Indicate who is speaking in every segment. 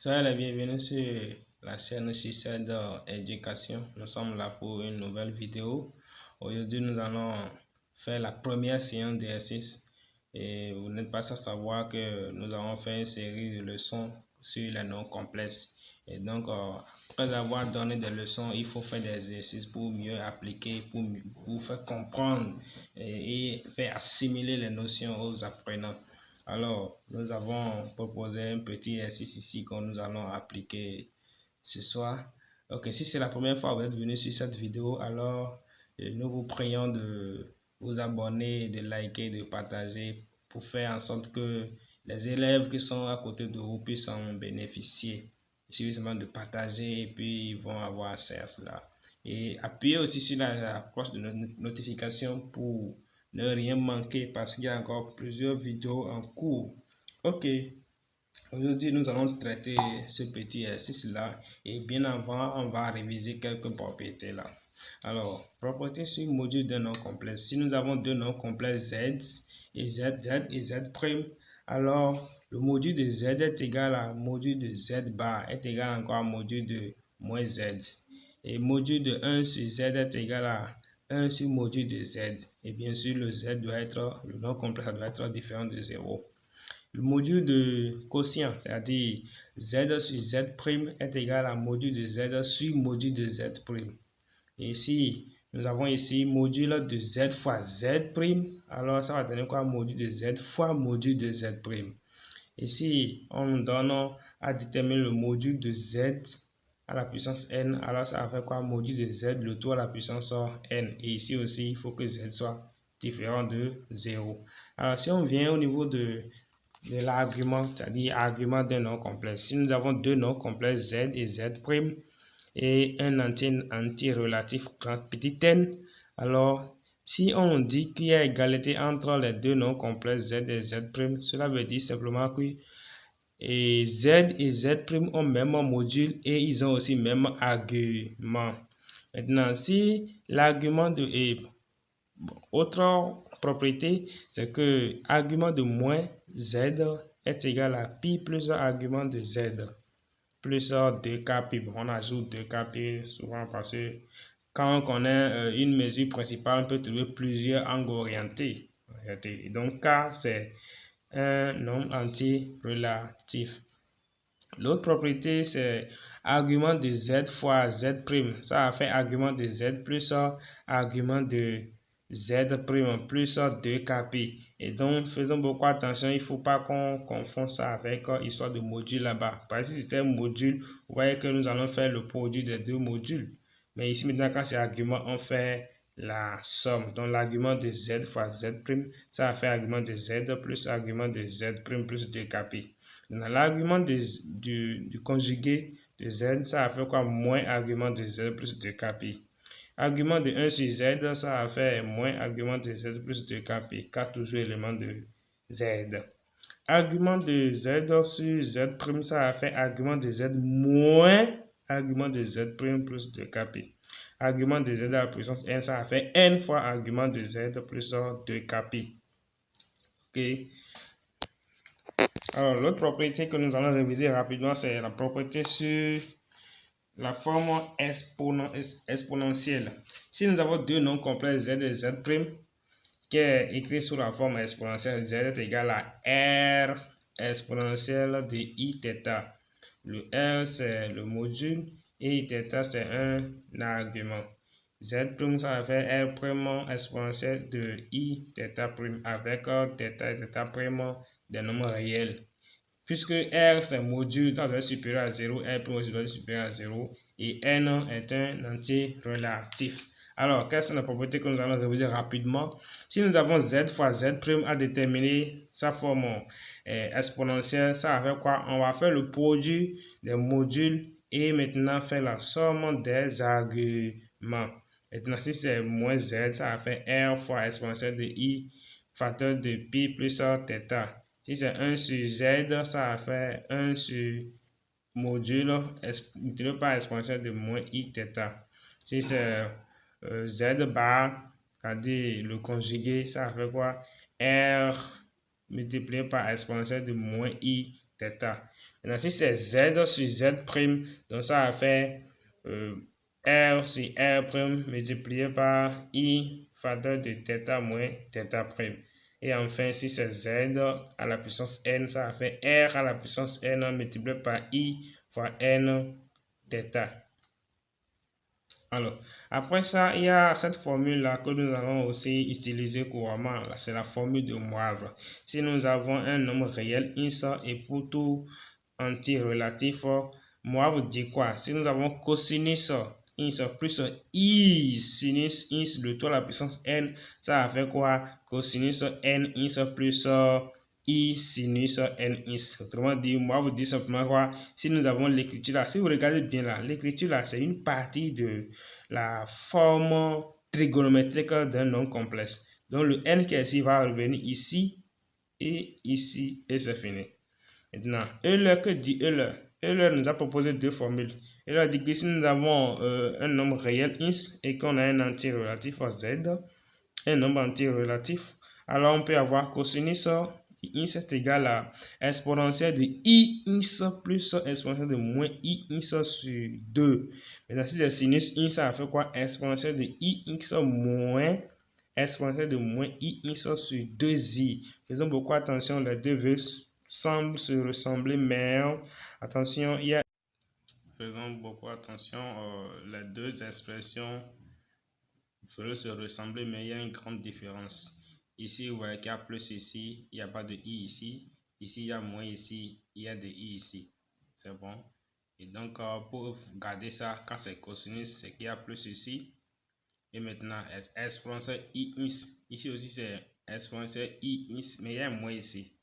Speaker 1: Salut et bienvenue sur la chaîne Ciced Éducation. Nous sommes là pour une nouvelle vidéo. Aujourd'hui, nous allons faire la première séance d'exercice. Et vous n'êtes pas sans savoir que nous avons fait une série de leçons sur les noms complexes. Et donc, après avoir donné des leçons, il faut faire des exercices pour mieux appliquer, pour faire comprendre et faire assimiler les notions aux apprenants. Alors, nous avons proposé un petit exercice ici que nous allons appliquer ce soir. Ok, si c'est la première fois que vous êtes venu sur cette vidéo, alors nous vous prions de vous abonner, de liker, de partager pour faire en sorte que les élèves qui sont à côté de vous puissent en bénéficier. Il suffit seulement de partager et puis ils vont avoir accès à cela. Et appuyez aussi sur la cloche de notification pour ne rien manquer parce qu'il y a encore plusieurs vidéos en cours. Ok, aujourd'hui nous allons traiter ce petit exercice-là et bien avant, on va réviser quelques propriétés là. Alors, propriété sur le module d'un nom complexe. Si nous avons deux noms complexes Z et Z', alors le module de Z est égal à module de Z bar est égal encore à module de moins Z. Et module de 1 sur Z est égal à 1 sur module de Z. Et bien sûr, le Z doit être, le nom complexe doit être différent de 0. Le module de quotient, c'est-à-dire Z sur Z' est égal à module de Z sur module de Z'. Et ici, nous avons ici module de Z fois Z', alors ça va donner quoi? Module de Z fois module de Z'. Ici, on nous donne à déterminer le module de Z à la puissance n, alors ça va faire quoi? Module de Z, le tout à la puissance n. Et ici aussi, il faut que Z soit différent de 0. Alors, si on vient au niveau de l'argument, c'est-à-dire argument d'un nom complexe. Si nous avons deux noms complexes Z et Z' et un entier relatif grand petit n, alors si on dit qu'il y a égalité entre les deux noms complexes Z et Z', cela veut dire simplement que Z et Z' ont même module et ils ont aussi même argument. Maintenant, si l'argument de autre propriété, c'est que argument de moins Z est égal à pi plus argument de Z plus 2k pi. On ajoute 2k pi souvent parce que quand on connaît une mesure principale, on peut trouver plusieurs angles orientés. Et donc k, c'est un nombre entier relatif. L'autre propriété, c'est argument de Z fois Z'. Ça va faire argument de Z plus argument de Z' plus 2kp. Et donc, faisons beaucoup attention, il ne faut pas qu'on confonde ça avec histoire de module là-bas. Parce que si c'était un module, vous voyez que nous allons faire le produit des deux modules. Mais ici, maintenant, quand c'est argument, on fait la somme. Donc, l'argument de Z fois Z', ça va faire argument de Z plus argument de Z' plus 2kp. L'argument du conjugué de Z, ça va faire quoi? Moins argument de Z plus 2kp. Argument de 1 sur Z, ça va faire moins argument de Z plus 2kp. K toujours élément de Z. Argument de Z sur Z', ça va faire argument de Z moins argument de Z' plus 2kp. Argument de Z à la puissance n, ça va faire n fois argument de Z plus 2kp. Ok. Alors, l'autre propriété que nous allons réviser rapidement, c'est la propriété sur la forme exponentielle. Si nous avons deux noms complexes Z et Z', qui est écrit sous la forme exponentielle, Z est égal à R exponentielle de Iθ. Le R, c'est le module et Iθ, c'est un argument. Z', ça va faire R' exponentielle de Iθ' avec θ et θ' des nombres réels. Puisque R c'est module, ça doit être supérieur à 0, R' aussi doit être supérieur à 0 et N est un entier relatif. Alors, quelles sont les propriétés que nous allons réviser rapidement? Si nous avons Z fois Z' à déterminer sa forme exponentielle, ça va faire quoi? On va faire le produit des modules et maintenant faire la somme des arguments. Maintenant, si c'est moins Z, ça va faire R fois exponentielle de I facteur de pi plus θ. Si c'est 1 sur Z, ça va faire 1 sur module multiplié par exponentielle de moins Iθ. Si c'est Z bar, c'est-à-dire le conjugué, ça va faire quoi? R multiplié par exponentielle de moins Iθ. θ. Maintenant, si c'est Z sur Z', donc ça va faire R sur R' multiplié par I facteur de θ moins θ'. Et enfin, si c'est Z à la puissance N, ça va faire R à la puissance N multiplié par I fois N θ. Alors, après ça, il y a cette formule-là que nous allons aussi utiliser couramment. C'est la formule de Moivre. Si nous avons un nombre réel, ins, et pour tout anti-relatif, Moivre dit quoi? Si nous avons cosinus ins plus I sinus ins de tout à la puissance n, ça va faire quoi? Cosinus n ins plus I sinus n ins. Autrement dit, Moivre dit simplement quoi? Si nous avons l'écriture là, si vous regardez bien là, l'écriture là, c'est une partie de la forme trigonométrique d'un nombre complexe. Donc le n qui est ici va revenir ici, et c'est fini. Maintenant, Euler, que dit Euler? Euler nous a proposé deux formules. Euler dit que si nous avons un nombre réel ins et qu'on a un anti-relatif z, un nombre anti-relatif, alors on peut avoir cosinus ins est égal à exponentielle de i ins plus exponentielle de moins i ins sur 2. Maintenant, si c'est sinus ins, ça fait quoi? Exponentielle de i ins moins exponentielle de moins i ins sur 2i. Faisons beaucoup attention, les deux veulent semblent se ressembler, mais attention, il y a... Faisons beaucoup attention, les deux expressions veulent se ressembler, mais il y a une grande différence. Ici, vous voyez qu'il y a plus ici, il n'y a pas de i ici. Ici, il y a moins ici, il y a de i ici. C'est bon. Et donc, pour garder ça, quand c'est cosinus, c'est qu'il y a plus ici. Et maintenant, exponentielle i ins. Ici aussi, c'est exponentielle i ins, mais il y a un moins ici.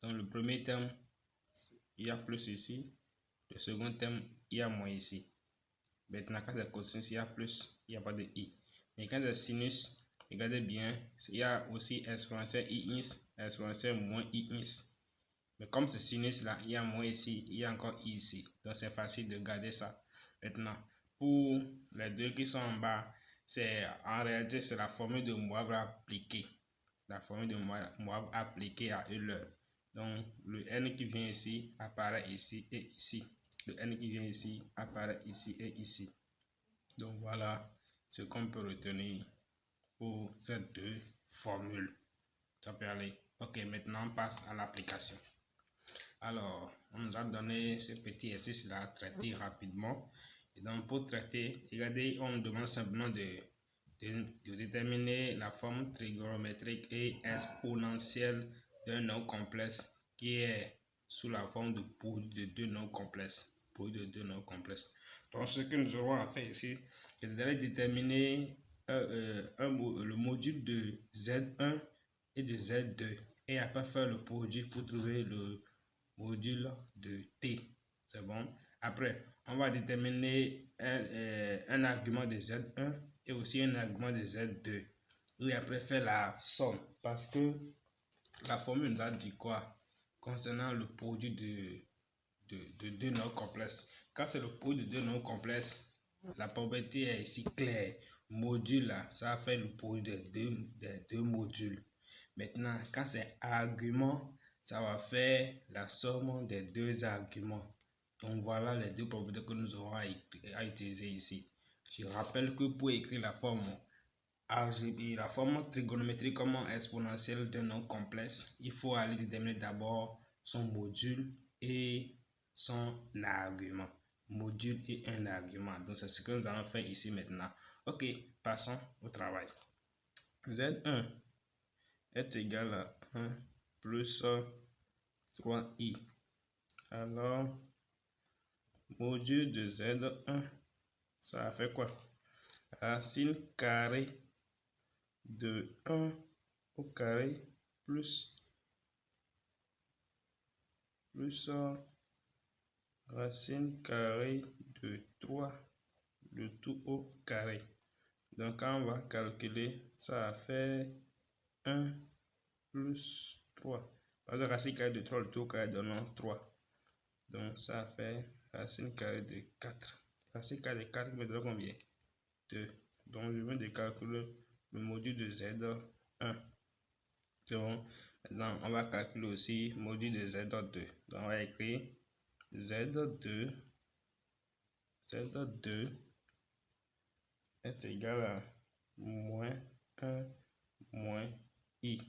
Speaker 1: Donc, le premier terme, il y a plus ici. Le second terme, il y a moins ici. Maintenant, quand c'est cosinus, il y a plus, il n'y a pas de i. Mais quand c'est sinus, regardez bien, il y a aussi exponentielle i ins, exponentielle moins i ins. Mais comme c'est sinus là, il y a moins ici, il y a encore i ici. Donc c'est facile de garder ça. Maintenant, pour les deux qui sont en bas, c'est en réalité c'est la formule de Moivre appliquée. La formule de Moivre appliquée à Euler. Donc le n qui vient ici apparaît ici et ici. Le n qui vient ici apparaît ici et ici. Donc voilà ce qu'on peut retenir pour ces deux formules. Ça peut aller. Ok, maintenant on passe à l'application. Alors, on nous a donné ce petit exercice là à traiter rapidement. Et donc pour traiter, regardez, on nous demande simplement de déterminer la forme trigonométrique et exponentielle d'un nombre complexe qui est sous la forme de produit de deux nombres complexes. Donc ce que nous aurons à faire ici, c'est d'aller déterminer le module de Z1 et de Z2 et après faire le produit pour trouver le module de T. C'est bon. Après, on va déterminer un argument de Z1 et aussi un argument de Z2. Et après faire la somme. Parce que la formule nous a dit quoi concernant le produit de deux nombres complexes. Quand c'est le produit de deux nombres complexes, la propriété est ici claire. Module là, ça va faire le produit des deux modules. Maintenant, quand c'est argument, ça va faire la somme des deux arguments. Donc voilà les deux propriétés que nous aurons à utiliser ici. Je rappelle que pour écrire la forme trigonométrique comme exponentielle d'un nombre complexe, il faut aller déterminer d'abord son module et son argument. Module et un argument. Donc c'est ce que nous allons faire ici maintenant. Ok, passons au travail. Z1 est égal à 1 plus 3i. Alors, module de Z1, ça fait quoi? Racine carrée de 1 au carré plus racine carrée de 3, le tout au carré. Donc, quand on va calculer, ça va faire 1 plus 3. Parce que racine carrée de 3, le tout au carré donne 3. Donc, ça fait racine carrée de 4. Racine carrée de 4 me donne combien? 2. Donc, je viens de calculer le module de Z1. C'est bon. Maintenant, on va calculer aussi module de Z2. Donc, on va écrire Z2 est égal à moins 1 moins I.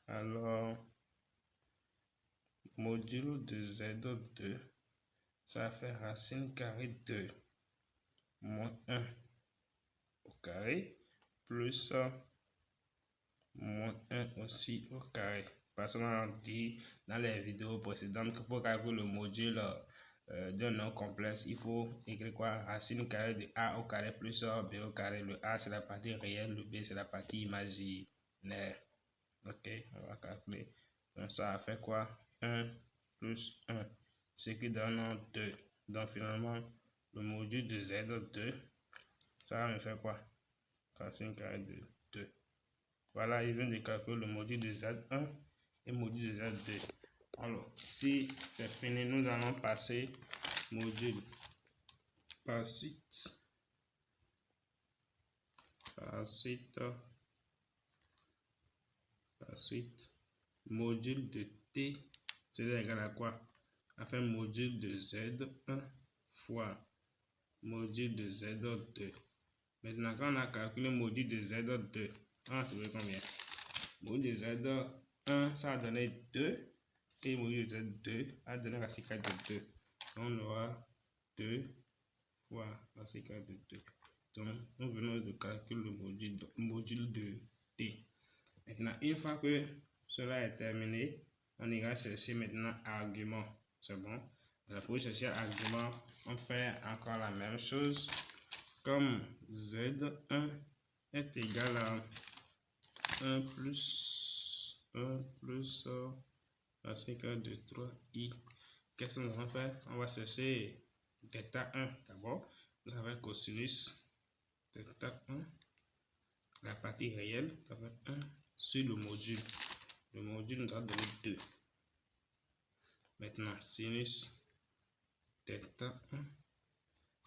Speaker 1: Alors, module de Z2, ça fait racine carrée de moins 1 au carré plus moins 1 aussi au carré. Parce qu'on a dit dans les vidéos précédentes que pour calculer le module d'un nombre complexe, il faut écrire quoi? Racine carrée de A au carré plus B au carré. Le A c'est la partie réelle, le B c'est la partie imaginaire. Ok, on va calculer. Donc ça a fait quoi? 1 plus 1, ce qui donne 2. Donc finalement, le module de Z2, ça va me faire quoi? Racine carrée de 2. Voilà, il vient de calculer le module de Z1 et le module de Z2. Alors, si c'est fini, nous allons passer module. Par suite, module de T, c'est égal à quoi? Enfin, module de Z1 fois module de Z2. Maintenant, quand on a calculé le module de Z2, on a trouvé combien? Module de Z1, ça a donné 2. Et le module de Z2 a donné racine carrée de 2. On aura 2 fois racine carrée de 2. Donc, nous venons de calculer le module de T. Maintenant, une fois que cela est terminé, on ira chercher maintenant argument. C'est bon? Alors, pour chercher argument, on fait encore la même chose. Comme Z1 est égal à 1 plus racine carrée de 3i. Qu'est-ce qu'on va faire? On va chercher delta 1 d'abord. Vous avez cosinus delta 1, la partie réelle, ça fait 1 sur le module. Le module nous a donné 2. Maintenant, sinus delta 1,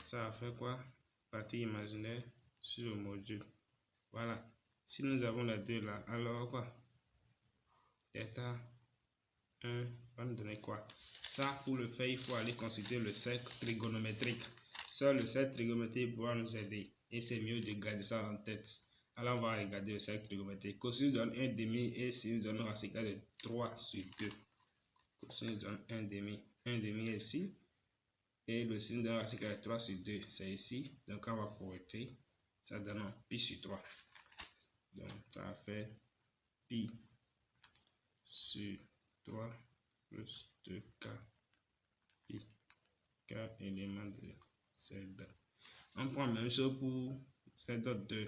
Speaker 1: ça a fait quoi? Partie imaginaire sur le module. Voilà. Si nous avons les deux là, alors quoi? Delta 1 va nous donner quoi? Ça, pour le faire, il faut aller considérer le cercle trigonométrique. Seul le cercle trigonométrique pourra nous aider. Et c'est mieux de garder ça en tête. Alors, on va regarder le cercle trigonométrique. Cosinus donne 1 demi et sinus donne racine carrée de 3 sur 2. Cosinus donne 1 demi. 1 demi est ici. Et le sinus donne racine carrée de 3 sur 2. C'est ici. Donc, on va corriger. Ça donne pi sur 3. Donc, ça fait pi sur 3 plus 2k pi k élément de Z. On prend la même chose pour Z2.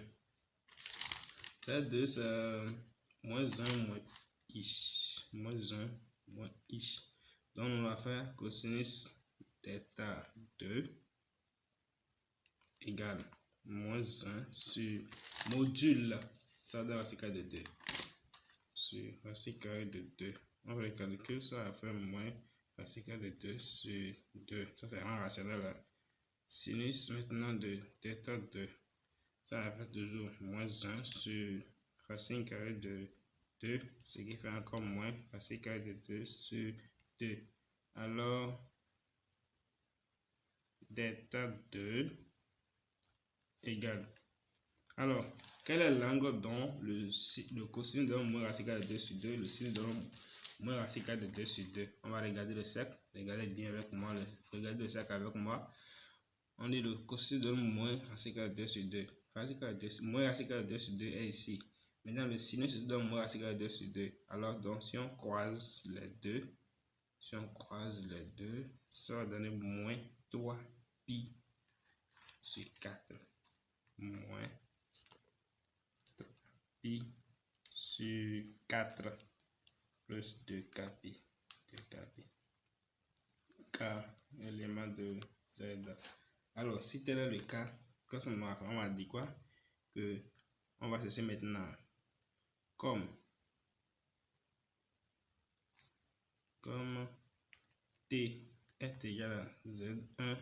Speaker 1: Z2 c'est moins 1 moins i. Moins 1 moins i. Donc on va faire cosinus delta 2 égale moins 1 sur module. Ça donne racine carrée de 2. Sur racine carrée de 2. On va le calculer, ça va faire moins racine carrée de 2 sur 2. Ça c'est un rationnel. Sinus maintenant de delta 2. Ça va faire toujours moins 1 sur racine carrée de 2. Ce qui fait encore moins racine carrée de 2 sur 2. Alors, delta 2 égale. Alors, quel est l'angle dont le cosinus donne moins racine carrée de 2 sur 2, le sinus donne moins racine carrée de 2 sur 2. On va regarder le cercle. Regardez bien avec moi. Regardez le cercle avec moi. On dit le cosinus donne moins racine carrée de 2 sur 2. Moins racine carrée de 2 sur 2 est ici. Maintenant, le sinus donne moins racine carrée de 2 sur 2. Alors, donc, si on croise les deux, ça va donner moins 3 pi sur 4. Moins 3 pi sur 4 plus 2k pi. 2k pi. K, élément de Z. Alors, si tel est le cas, qu'est-ce qu'on va faire? On va dire quoi? Que on va chercher maintenant comme T est égal à Z1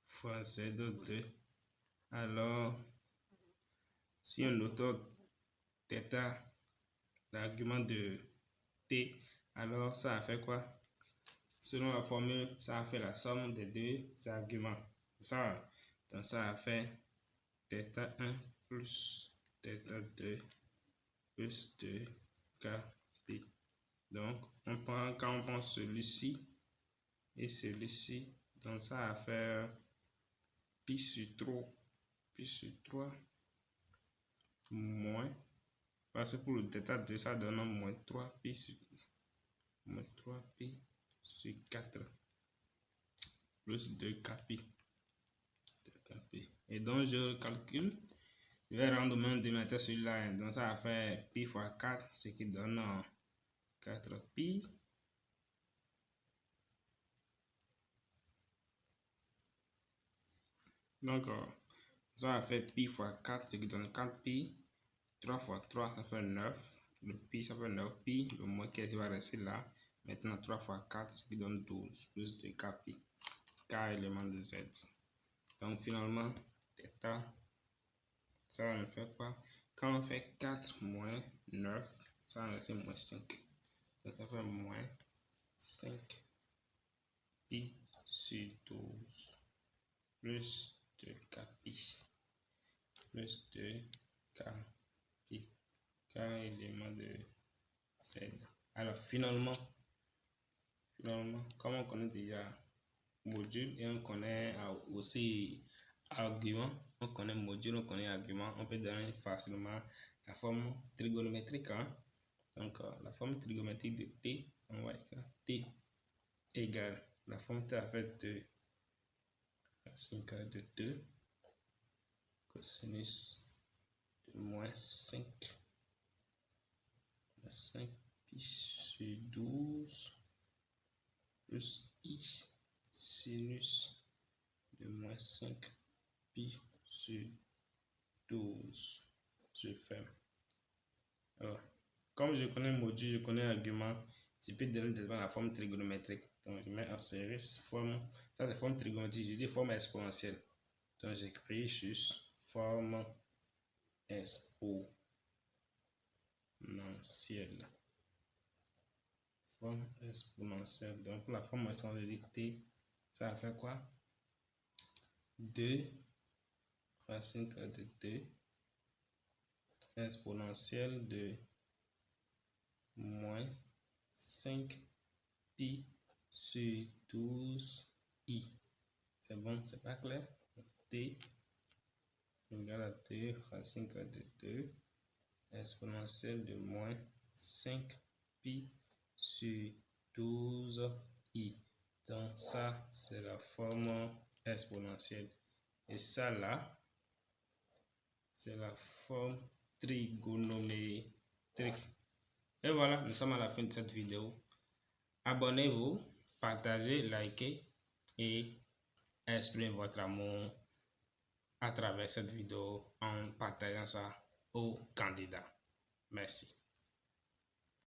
Speaker 1: fois Z2. Alors, si on note θ, l'argument de t. Alors, ça a fait quoi? Selon la formule, ça a fait la somme des deux arguments. Ça, donc ça a fait θ1 plus θ2 plus 2kp. Donc, quand on prend celui-ci et celui-ci, donc ça a fait pi sur 3 moins, parce que pour le θ2, ça donne moins 3pi sur 4 plus 2kp. Et donc, je calcule, je vais rendre main de mettre celui-là. Donc, ça va faire pi fois 4, ce qui donne 4pi. Donc, ça va faire pi fois 4, ce qui donne 4pi. 3 fois 3, ça fait 9. Le pi, ça fait 9pi. Le moins qui va rester là. Maintenant, 3 fois 4, ce qui donne 12, plus 2kp. K élément de Z. Donc, finalement, θ, ça va me faire quoi? Quand on fait 4 moins 9, ça va rester moins 5. Donc, ça fait moins 5 pi sur 12 plus 2kp plus 2kp. K élément de Z. Alors, finalement, comme on connaît déjà module et on connaît aussi argument, on connaît module, on connaît argument, on peut donner facilement la forme trigonométrique. Hein? Donc, la forme trigonométrique de t, on va écrire t égale la forme t a fait de racine carrée de 2 cosinus de moins 5 pi sur 12 plus i sinus de moins 5 pi sur 12. Je ferme. Alors, comme je connais module, je connais argument, je peux donner la forme trigonométrique. Donc, je mets en série forme, ça c'est forme trigonométrique, je dis forme exponentielle. Donc, j'écris juste forme exponentielle. Forme exponentielle. Donc, pour la forme exponentielle de t, ça va faire quoi? 2 racine carrée de 2 exponentielle de moins 5 pi sur 12 i. C'est bon, c'est pas clair? T égale à 2 racine carrée de 2 exponentielle de moins 5 pi sur 12 i. Donc ça, c'est la forme exponentielle. Et ça là, c'est la forme trigonométrique. Et voilà, nous sommes à la fin de cette vidéo. Abonnez-vous, partagez, likez et exprimez votre amour à travers cette vidéo en partageant ça aux candidats. Merci.